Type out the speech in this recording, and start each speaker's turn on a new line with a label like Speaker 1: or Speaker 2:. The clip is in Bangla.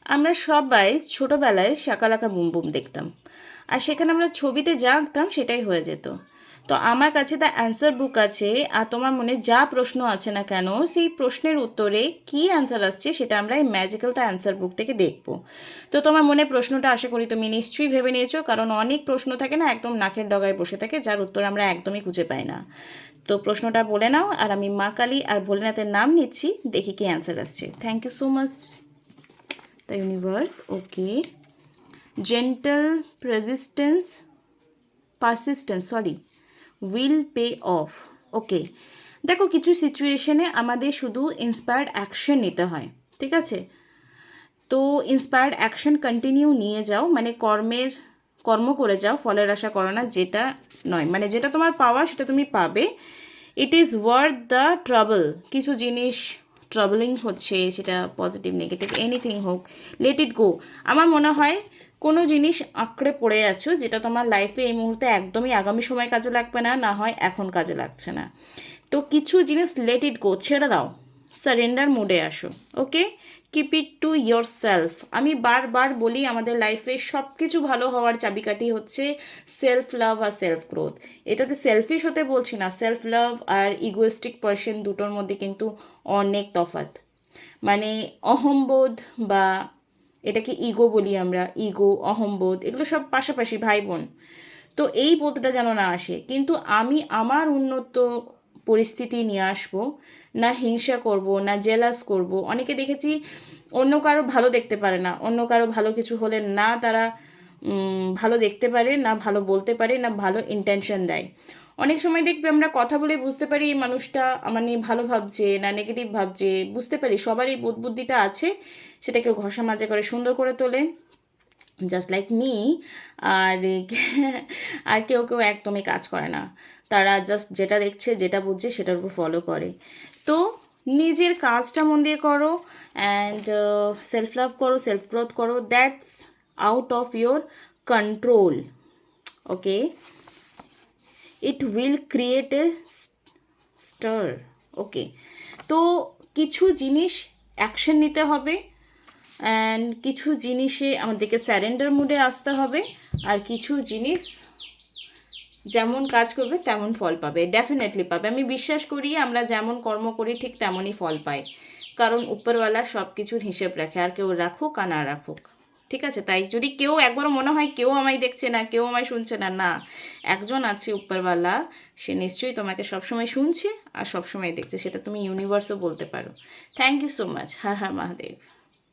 Speaker 1: আমরা সবাই ছোটোবেলায় শাকালাকা বুম বুম দেখতাম, আর সেখানে আমরা ছবিতে যা আঁকতাম সেটাই হয়ে যেত। তো আমার কাছে দ্য অ্যান্সার বুক আছে, আর তোমার মনে যা প্রশ্ন আছে না কেন সেই প্রশ্নের উত্তরে কী অ্যান্সার আসছে সেটা আমরা এই ম্যাজিক্যাল দ্য অ্যান্সার বুক থেকে দেখব। তো তোমার মনে প্রশ্নটা আশা করি তুমি নিশ্চয়ই ভেবে নিয়েছো, কারণ অনেক প্রশ্ন থাকে না একদম নাকের ডগায় বসে থাকে, যার উত্তর আমরা একদমই খুঁজে পাই না। তো প্রশ্নটা বলে নাও, আর আমি মা কালী আর ভোলেনাথের নাম নিচ্ছি, দেখি কি অ্যান্সার আসছে। Thank you so much the universe. Okay, gentle persistence sorry will pay off. Okay, দেখো কিছু সিচুয়েশনে আমাদের শুধু ইন্সপায়ার্ড অ্যাকশন নিতে হয়, ঠিক আছে? তো ইন্সপায়ার্ড অ্যাকশন কন্টিনিউ নিয়ে যাও, মানে কর্ম করে যাও, ফলের আশা করো না, যেটা নয় মানে যেটা তোমার পাওয়া সেটা তুমি পাবে। It is worth the trouble. কিছু জিনিস ট্রাবলিং হচ্ছে, সেটা পজিটিভ নেগেটিভ এনিথিং হোক, লেট ইট গো। আমার মনে হয় কোনো জিনিস আঁকড়ে পড়ে আছো যেটা তোমার লাইফে এই মুহূর্তে একদমই আগামী সময় কাজে লাগবে না, না হয় এখন কাজে লাগছে না। তো কিছু জিনিস লেট ইট গো, ছেড়ে দাও, সারেন্ডার মোডে আসো। Okay, keep it to yourself. আমি বারবার বলি আমাদের লাইফে সব কিছু ভালো হওয়ার চাবিকাঠি হচ্ছে সেলফ লাভ আর সেলফ গ্রোথ। এটাতে সেলফিশ হতে বলছি না, সেলফ লাভ আর ইগোয়েস্টিক পার্সন দুটোর মধ্যে কিন্তু অনেক তফাৎ। মানে অহংবোধ বা এটাকে ইগো বলি আমরা, ইগো অহংবোধ এগুলো সব পাশাপাশি ভাই বোন। তো এই বোধটা যেন না আসে, কিন্তু আমি আমার উন্নত পরিস্থিতি নিয়ে আসবো, না হিংসা করব, না জেলাস করব। অনেকে দেখেছি অন্য কারো ভালো দেখতে পারে না, অন্য কারো ভালো কিছু হলে না তারা ভালো দেখতে পারে, না ভালো বলতে পারে, না ভালো ইন্টেনশন দেয়। অনেক সময় দেখবে আমরা কথা বলে বুঝতে পারি এই মানুষটা আমার নিয়ে ভালো ভাবছে না নেগেটিভ ভাবছে, বুঝতে পারি সবারই বোধ বুদ্ধিটা আছে, সেটাকে ঘষা মাজা করে সুন্দর করে তোলে, জাস্ট লাইক মি। আর আর কেউ কেউ একদমই কাজ করে না, তারা জাস্ট যেটা দেখছে যেটা বুঝছে সেটার উপর ফলো করে। তো নিজের কাজটা মন দিয়ে করো, অ্যান্ড সেলফ লাভ করো, সেলফ গ্রোথ করো, that's out of your control. Okay, it will create a star. Okay, তো কিছু জিনিস অ্যাকশন নিতে হবে, অ্যান্ড কিছু জিনিসে আমাদেরকে স্যারেন্ডার মুডে আসতে হবে, আর কিছু জিনিস যেমন কাজ করবে তেমন ফল পাবে, ডেফিনেটলি পাবে। আমি বিশ্বাস করি আমরা যেমন কর্ম করি ঠিক তেমনই ফল পাই, কারণ উপরওয়ালা সব কিছুর হিসেব রাখে, আর কেউ রাখুক আর না রাখুক, ঠিক আছে? তাই যদি কেউ একবার মনে হয় কেউ আমায় দেখছে না, কেউ আমায় শুনছে না, না, একজন আছে উপরওয়ালা, সে নিশ্চয়ই তোমাকে সবসময় শুনছে আর সবসময় দেখছে, সেটা তুমি ইউনিভার্সও বলতে পারো। Thank you so much. Har Har Mahadev.